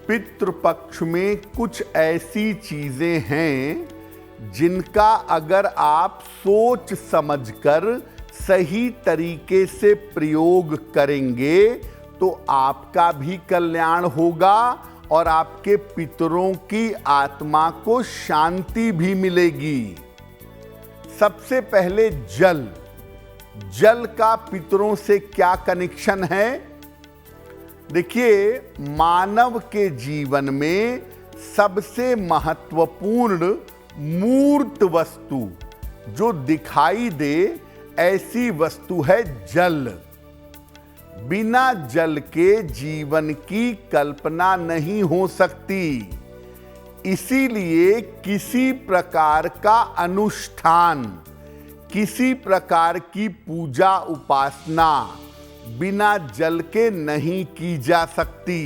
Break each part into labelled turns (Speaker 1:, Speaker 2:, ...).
Speaker 1: पितृपक्ष में कुछ ऐसी चीजें हैं जिनका अगर आप सोच समझकर सही तरीके से प्रयोग करेंगे तो आपका भी कल्याण होगा और आपके पितरों की आत्मा को शांति भी मिलेगी। सबसे पहले जल। जल का पितरों से क्या कनेक्शन है? देखिए, मानव के जीवन में सबसे महत्वपूर्ण मूर्त वस्तु जो दिखाई दे ऐसी वस्तु है जल। बिना जल के जीवन की कल्पना नहीं हो सकती। इसीलिए किसी प्रकार का अनुष्ठान, किसी प्रकार की पूजा उपासना बिना जल के नहीं की जा सकती।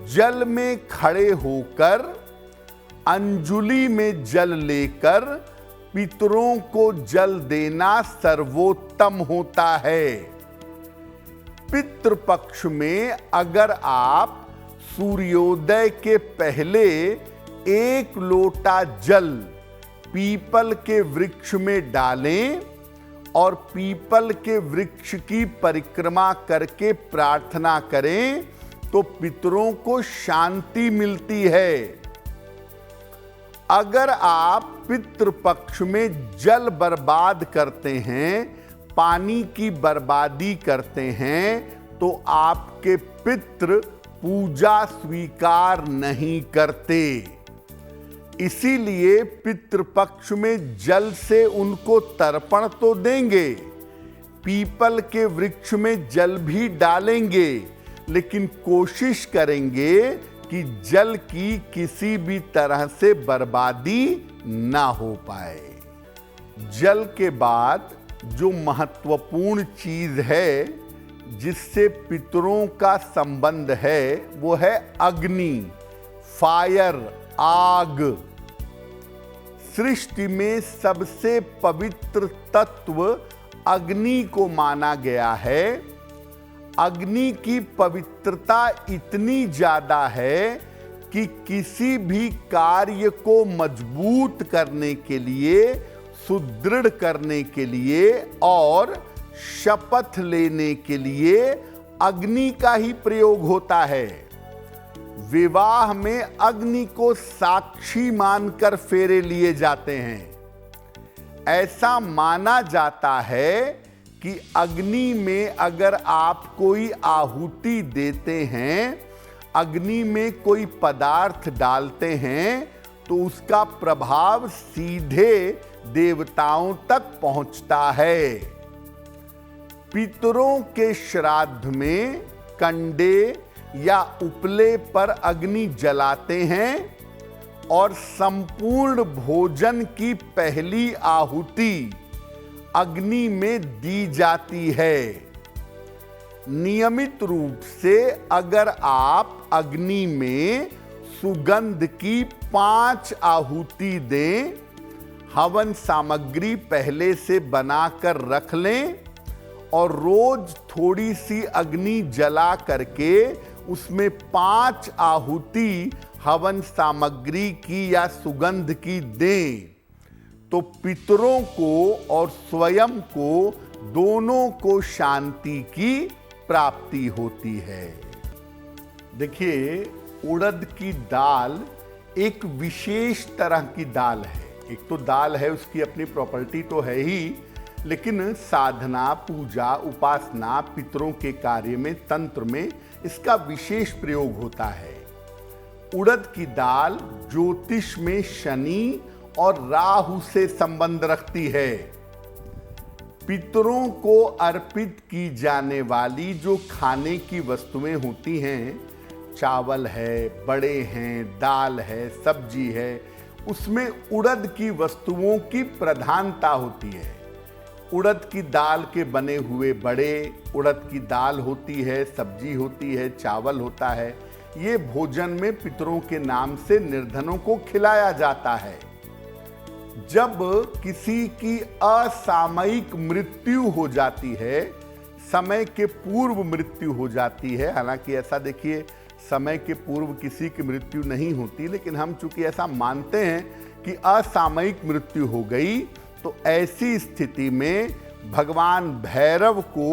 Speaker 1: जल में खड़े होकर अंजुलि में जल लेकर पितरों को जल देना सर्वोत्तम होता है। पितृपक्ष में अगर आप सूर्योदय के पहले 1 लोटा जल पीपल के वृक्ष में डालें और पीपल के वृक्ष की परिक्रमा करके प्रार्थना करें तो पितरों को शांति मिलती है। अगर आप पितृपक्ष में जल बर्बाद करते हैं, पानी की बर्बादी करते हैं, तो आपके पितृ पूजा स्वीकार नहीं करते। इसीलिए पितृपक्ष में जल से उनको तर्पण तो देंगे, पीपल के वृक्ष में जल भी डालेंगे, लेकिन कोशिश करेंगे कि जल की किसी भी तरह से बर्बादी ना हो पाए। जल के बाद जो महत्वपूर्ण चीज है जिससे पितरों का संबंध है वो है अग्नि, फायर, आग। सृष्टि में सबसे पवित्र तत्व अग्नि को माना गया है। अग्नि की पवित्रता इतनी ज्यादा है कि किसी भी कार्य को मजबूत करने के लिए, सुदृढ़ करने के लिए और शपथ लेने के लिए अग्नि का ही प्रयोग होता है। विवाह में अग्नि को साक्षी मानकर फेरे लिए जाते हैं। ऐसा माना जाता है कि अग्नि में अगर आप कोई आहुति देते हैं, अग्नि में कोई पदार्थ डालते हैं, तो उसका प्रभाव सीधे देवताओं तक पहुंचता है। पितरों के श्राद्ध में कंडे या उपले पर अग्नि जलाते हैं और संपूर्ण भोजन की पहली आहुति अग्नि में दी जाती है। नियमित रूप से अगर आप अग्नि में सुगंध की 5 आहुति दें, हवन सामग्री पहले से बनाकर रख लें और रोज थोड़ी सी अग्नि जला करके उसमें 5 आहुति हवन सामग्री की या सुगंध की दें, तो पितरों को और स्वयं को दोनों को शांति की प्राप्ति होती है। देखिए, उड़द की दाल एक विशेष तरह की दाल है। एक तो दाल है, उसकी अपनी प्रॉपर्टी तो है ही, लेकिन साधना, पूजा, उपासना, पितरों के कार्य में, तंत्र में इसका विशेष प्रयोग होता है। उड़द की दाल ज्योतिष में शनि और राहु से संबंध रखती है। पितरों को अर्पित की जाने वाली जो खाने की वस्तुएं होती हैं, चावल है, बड़े हैं, दाल है, सब्जी है, उसमें उड़द की वस्तुओं की प्रधानता होती है। उड़द की दाल के बने हुए बड़े, उड़द की दाल होती है, सब्जी होती है, चावल होता है। ये भोजन में पितरों के नाम से निर्धनों को खिलाया जाता है। जब किसी की असामयिक मृत्यु हो जाती है, समय के पूर्व मृत्यु हो जाती है, हालांकि ऐसा देखिए समय के पूर्व किसी की मृत्यु नहीं होती, लेकिन हम चूंकि ऐसा मानते हैं कि असामयिक मृत्यु हो गई, तो ऐसी स्थिति में भगवान भैरव को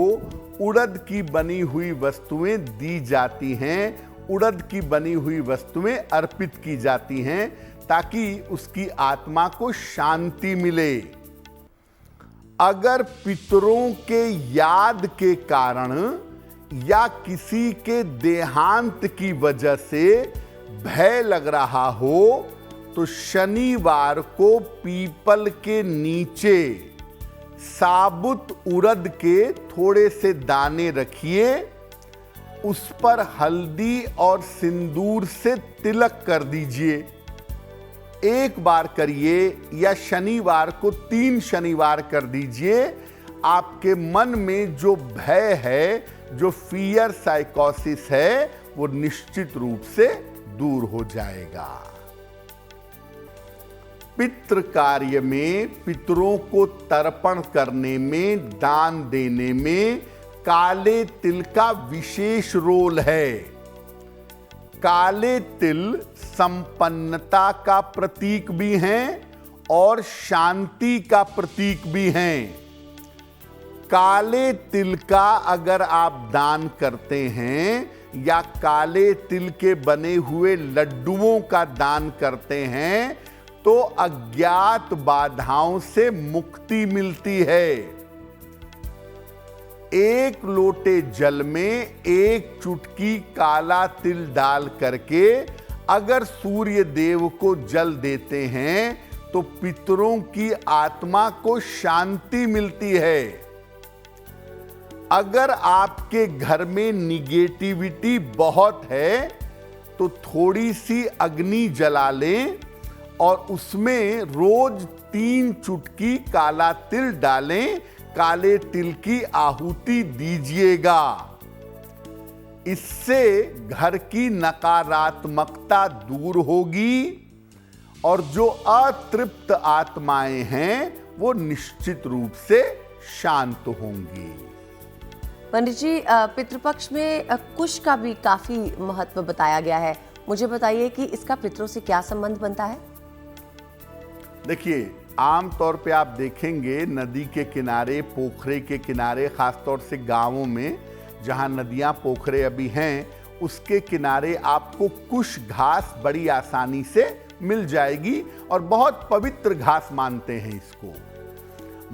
Speaker 1: उड़द की बनी हुई वस्तुएं दी जाती हैं, उड़द की बनी हुई वस्तुएं अर्पित की जाती हैं, ताकि उसकी आत्मा को शांति मिले। अगर पितरों के याद के कारण या किसी के देहांत की वजह से भय लग रहा हो, तो शनिवार को पीपल के नीचे साबुत उड़द के थोड़े से दाने रखिए, उस पर हल्दी और सिंदूर से तिलक कर दीजिए। एक बार करिए या शनिवार को 3 शनिवार कर दीजिए। आपके मन में जो भय है, जो फियर साइकोसिस है, वो निश्चित रूप से दूर हो जाएगा। पितृ कार्य में, पितरों को तर्पण करने में, दान देने में काले तिल का विशेष रोल है। काले तिल संपन्नता का प्रतीक भी हैं और शांति का प्रतीक भी हैं। काले तिल का अगर आप दान करते हैं या काले तिल के बने हुए लड्डुओं का दान करते हैं, तो अज्ञात बाधाओं से मुक्ति मिलती है। एक लोटे जल में 1 चुटकी काला तिल डाल करके अगर सूर्य देव को जल देते हैं, तो पितरों की आत्मा को शांति मिलती है। अगर आपके घर में निगेटिविटी बहुत है, तो थोड़ी सी अग्नि जला लें और उसमें रोज 3 चुटकी काला तिल डालें, काले तिल की आहुति दीजिएगा। इससे घर की नकारात्मकता दूर होगी और जो अतृप्त आत्माएं हैं, वो निश्चित रूप से शांत होंगी।
Speaker 2: पंडित जी, पितृपक्ष में कुश का भी काफी महत्व बताया गया है। मुझे बताइए कि इसका पितरों से क्या संबंध बनता है?
Speaker 1: देखिए, आमतौर पे आप देखेंगे नदी के किनारे, पोखरे के किनारे, खासतौर से गांवों में जहां नदियां पोखरे अभी हैं, उसके किनारे आपको कुश घास बड़ी आसानी से मिल जाएगी और बहुत पवित्र घास मानते हैं इसको।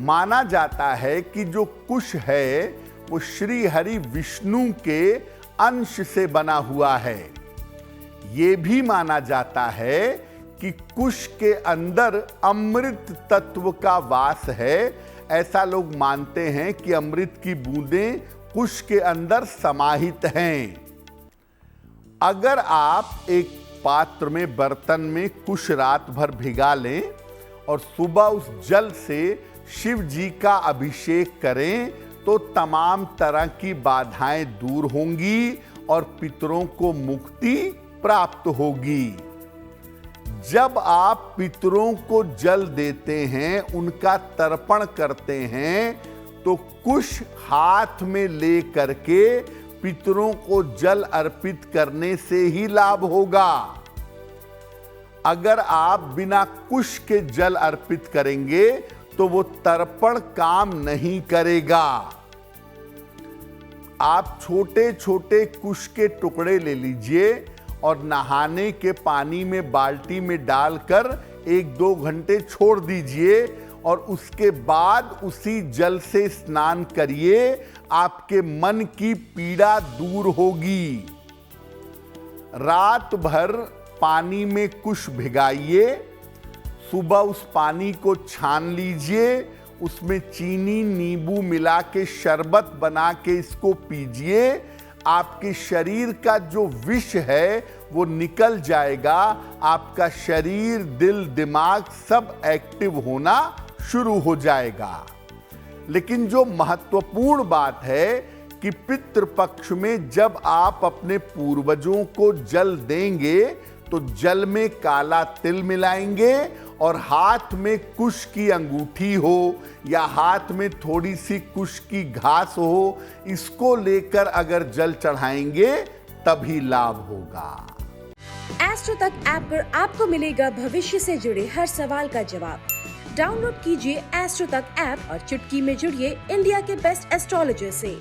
Speaker 1: माना जाता है कि जो कुश है वो श्री हरि विष्णु के अंश से बना हुआ है। ये भी माना जाता है कि कुश के अंदर अमृत तत्व का वास है। ऐसा लोग मानते हैं कि अमृत की बूंदें कुश के अंदर समाहित हैं। अगर आप एक पात्र में, बर्तन में कुश रात भर भिगा लें और सुबह उस जल से शिव जी का अभिषेक करें, तो तमाम तरह की बाधाएं दूर होंगी और पितरों को मुक्ति प्राप्त होगी। जब आप पितरों को जल देते हैं, उनका तर्पण करते हैं, तो कुश हाथ में ले करके पितरों को जल अर्पित करने से ही लाभ होगा। अगर आप बिना कुश के जल अर्पित करेंगे, तो वो तर्पण काम नहीं करेगा। आप छोटे छोटे कुश के टुकड़े ले लीजिए और नहाने के पानी में बाल्टी में डालकर 1-2 घंटे छोड़ दीजिए और उसके बाद उसी जल से स्नान करिए। आपके मन की पीड़ा दूर होगी। रात भर पानी में कुश भिगाइए, सुबह उस पानी को छान लीजिए, उसमें चीनी नींबू मिला के शरबत बना के इसको पीजिए। आपके शरीर का जो विष है वो निकल जाएगा। आपका शरीर, दिल, दिमाग सब एक्टिव होना शुरू हो जाएगा। लेकिन जो महत्वपूर्ण बात है कि पितृपक्ष में जब आप अपने पूर्वजों को जल देंगे, तो जल में काला तिल मिलाएंगे और हाथ में कुश की अंगूठी हो या हाथ में थोड़ी सी कुश की घास हो, इसको लेकर अगर जल चढ़ाएंगे तभी लाभ होगा।
Speaker 3: एस्ट्रो तक ऐप पर आपको मिलेगा भविष्य से जुड़े हर सवाल का जवाब। डाउनलोड कीजिए एस्ट्रो तक ऐप और चुटकी में जुड़िए इंडिया के बेस्ट एस्ट्रोलॉजर से।